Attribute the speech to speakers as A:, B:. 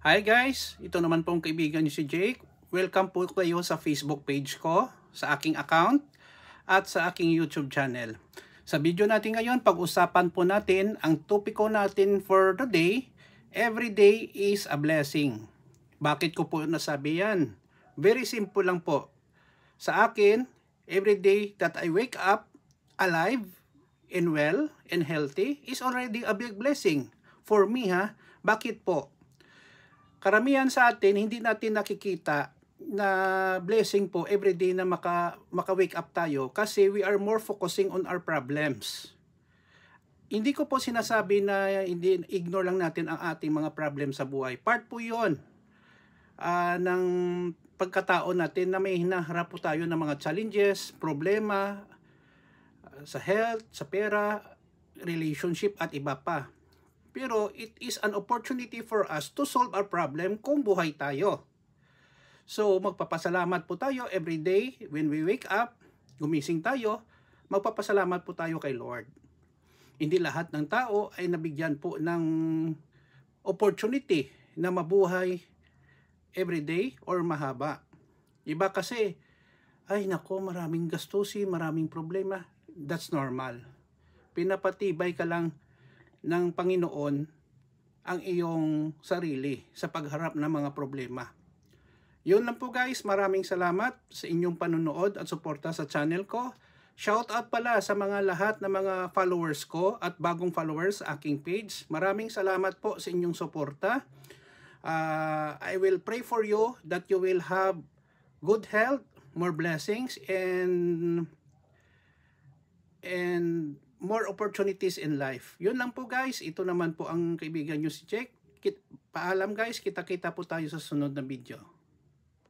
A: Hi guys, ito naman pong kaibigan niyo si Jake. Welcome po kayo sa Facebook page ko, sa aking account, at sa aking YouTube channel. Sa video natin ngayon, pag-usapan po natin ang topiko natin for the day. Every day is a blessing. Bakit ko po nasabi yan? Very simple lang po. Sa akin, every day that I wake up alive and well and healthy is already a big blessing. For me bakit po? Karamihan sa atin, hindi natin nakikita na blessing po everyday na maka-wake up tayo kasi we are more focusing on our problems. Hindi ko po sinasabi na hindi ignore lang natin ang ating mga problem sa buhay. Part po yun ng pagkatao natin na may hinaharap po tayo ng mga challenges, problema sa health, sa pera, relationship at iba pa. Pero it is an opportunity for us to solve our problem kung buhay tayo. So magpapasalamat po tayo every day when we wake up, gumising tayo, magpapasalamat po tayo kay Lord. Hindi lahat ng tao ay nabigyan po ng opportunity na mabuhay every day or mahaba. Iba kasi, ay nako, maraming gastusin, maraming problema. That's normal. Pinapatibay ka lang ng Panginoon ang iyong sarili sa pagharap ng mga problema. Yun lang po guys, maraming salamat sa inyong panunood at suporta sa channel ko. Shout out pala sa mga lahat ng mga followers ko at bagong followers sa aking page. Maraming salamat po sa inyong suporta. I will pray for you that you will have good health, more blessings, and more opportunities in life. Yun lang po guys. Ito naman po ang kaibigan nyo si Jake. Paalam guys. Kita-kita po tayo sa sunod na video.